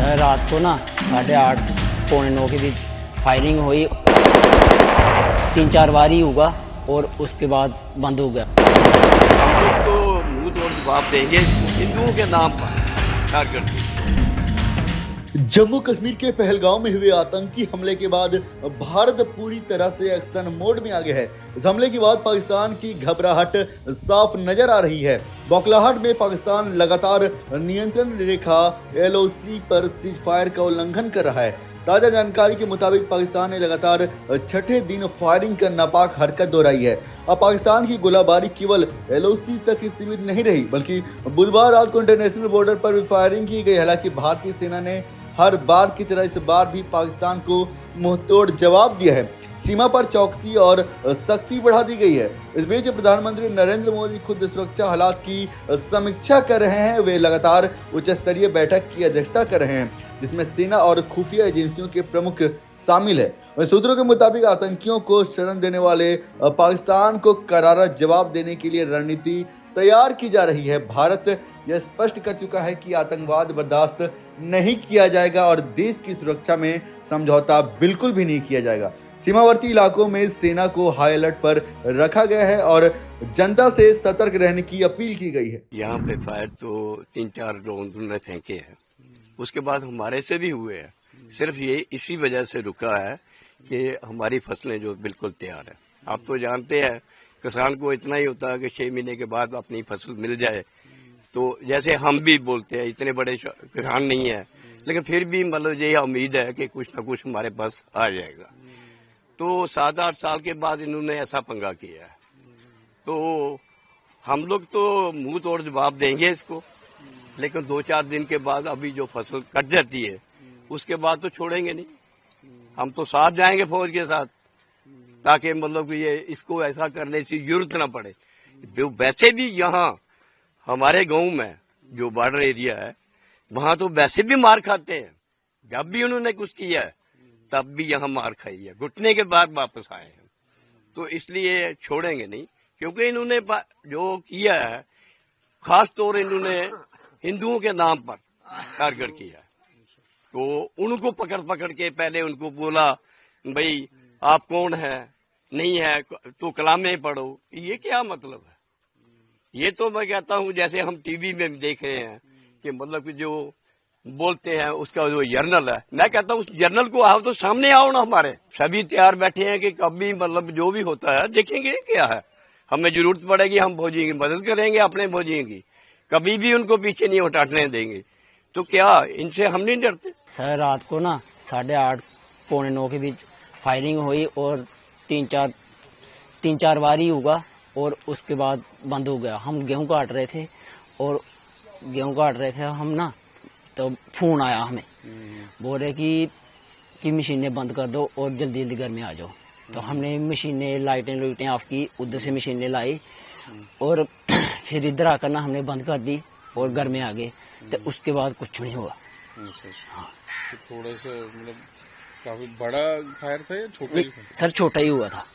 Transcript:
Sir रात को ना 8:30 पौने 9 के बीच फायरिंग हुई, 3-4 बार ही हुआ और उसके बाद बंद हो गया। हम लोग तो मुंह तोड़ जवाब देंगे हिंदुओं के नाम पर कारकर्दगी। जम्मू कश्मीर के पहलगांव में हुए आतंकी हमले के बाद भारत पूरी तरह से एक्शन मोड में आ गया है। इस हमले के बाद पाकिस्तान की घबराहट साफ नजर आ रही है। बौखलाहट में पाकिस्तान लगातार नियंत्रण रेखा LOC पर सीजफायर का उल्लंघन कर रहा है। ताजा जानकारी के मुताबिक पाकिस्तान ने लगातार छठे दिन फायरिंग कर नापाक हरकत दोहराई है। अब पाकिस्तान की गोलाबारी केवल LOC तक ही सीमित नहीं रही, बल्कि बुधवार रात को इंटरनेशनल बॉर्डर पर भी फायरिंग की गई। हालांकि भारतीय सेना ने हर बार की तरह इस बार भी पाकिस्तान को मुंहतोड़ जवाब दिया है। सीमा पर चौकसी और सख्ती बढ़ा दी गई है। इस बीच प्रधानमंत्री नरेंद्र मोदी खुद सुरक्षा हालात की समीक्षा कर रहे हैं। वे लगातार उच्च स्तरीय बैठक की अध्यक्षता कर रहे हैं, जिसमें सेना और खुफिया एजेंसियों के प्रमुख शामिल है। सूत्रों के मुताबिक आतंकियों को शरण देने वाले पाकिस्तान को करारा जवाब देने के लिए रणनीति तैयार की जा रही है। भारत यह स्पष्ट कर चुका है कि आतंकवाद बर्दाश्त नहीं किया जाएगा और देश की सुरक्षा में समझौता बिल्कुल भी नहीं किया जाएगा। सीमावर्ती इलाकों में सेना को हाई अलर्ट पर रखा गया है और जनता से सतर्क रहने की अपील की गई है। यहाँ पे फायर तो 3-4 ड्रोन फेंके हैं, उसके बाद हमारे से भी हुए हैं। सिर्फ ये इसी वजह से रुका है कि हमारी फसलें जो बिल्कुल तैयार है। आप तो जानते हैं किसान को इतना ही होता है कि 6 महीने के बाद अपनी फसल मिल जाए। तो जैसे हम भी बोलते हैं, इतने बड़े किसान नहीं है, लेकिन फिर भी मतलब ये उम्मीद है कि कुछ ना कुछ हमारे पास आ जाएगा। तो 7-8 साल के बाद इन्होंने ऐसा पंगा किया है, तो हम लोग तो मुंह तोड़ जवाब देंगे इसको। लेकिन 2-4 दिन के बाद अभी जो फसल कट जाती है उसके बाद तो छोड़ेंगे नहीं। हम तो साथ जाएंगे फौज के साथ, ताकि मतलब कि ये इसको ऐसा करने की जरूरत ना पड़े। जो वैसे भी यहाँ हमारे गांव में जो बॉर्डर एरिया है, वहां तो वैसे भी मार खाते हैं। जब भी उन्होंने कुछ किया है तब भी यहाँ मार खाई है, घुटने के बाद वापस आए हैं। तो इसलिए छोड़ेंगे नहीं, क्योंकि इन्होंने जो किया है खास तौर इन्होंने हिंदुओं के नाम पर कारगर किया है। तो उनको पकड़ पकड़ के पहले उनको बोला भाई आप कौन है, नहीं है तो कलामे पढ़ो। ये क्या मतलब है? ये तो मैं कहता हूँ जैसे हम टीवी में देख रहे हैं कि मतलब कि जो बोलते हैं उसका जो जर्नल है, मैं कहता हूँ उस जर्नल को आओ तो सामने आओ ना। हमारे सभी तैयार बैठे हैं कि कभी मतलब जो भी होता है देखेंगे क्या है। हमें जरूरत पड़ेगी हम फौजियों की मदद करेंगे, अपने फौजियों की कभी भी उनको पीछे नहीं हटाने देंगे। तो क्या इनसे हम नहीं डरते? सर रात को ना 8:30 पौने 9 के बीच फायरिंग हुई और 3-4 बार ही हुआ और उसके बाद बंद हो गया। हम गेहूं काट रहे थे हम ना, तो फोन आया हमें, बोल रहे कि मशीनें बंद कर दो और जल्दी जल्दी घर में आ जाओ। तो हमने मशीनें लाइटें ऑफ की, उधर से मशीनें लाई और फिर इधर आकर ना हमने बंद कर दी और घर में आ गए। तो उसके बाद कुछ नहीं हुआ। हाँ। तो थोड़े से मतलब काफी बड़ा फायर था या छोटा ही था? सर छोटा ही हुआ था।